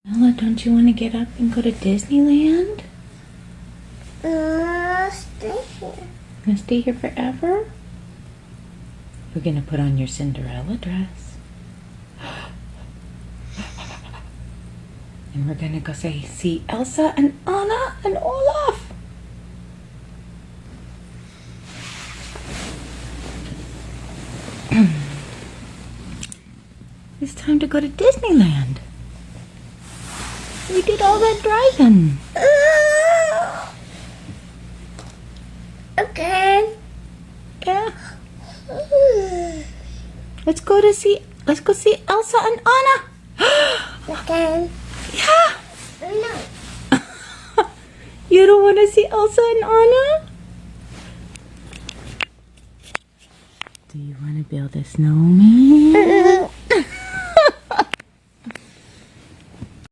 Ella, don't you want to get up and go to Disneyland? Stay here. Gonna stay here forever? We're gonna put on your Cinderella dress. And we're gonna go see Elsa and Anna and Olaf. It's time to go to Disneyland. We did all that driving. Okay. Yeah. Let's go see Elsa and Anna. Okay. Yeah. No. You don't want to see Elsa and Anna? Do you want to build a snowman?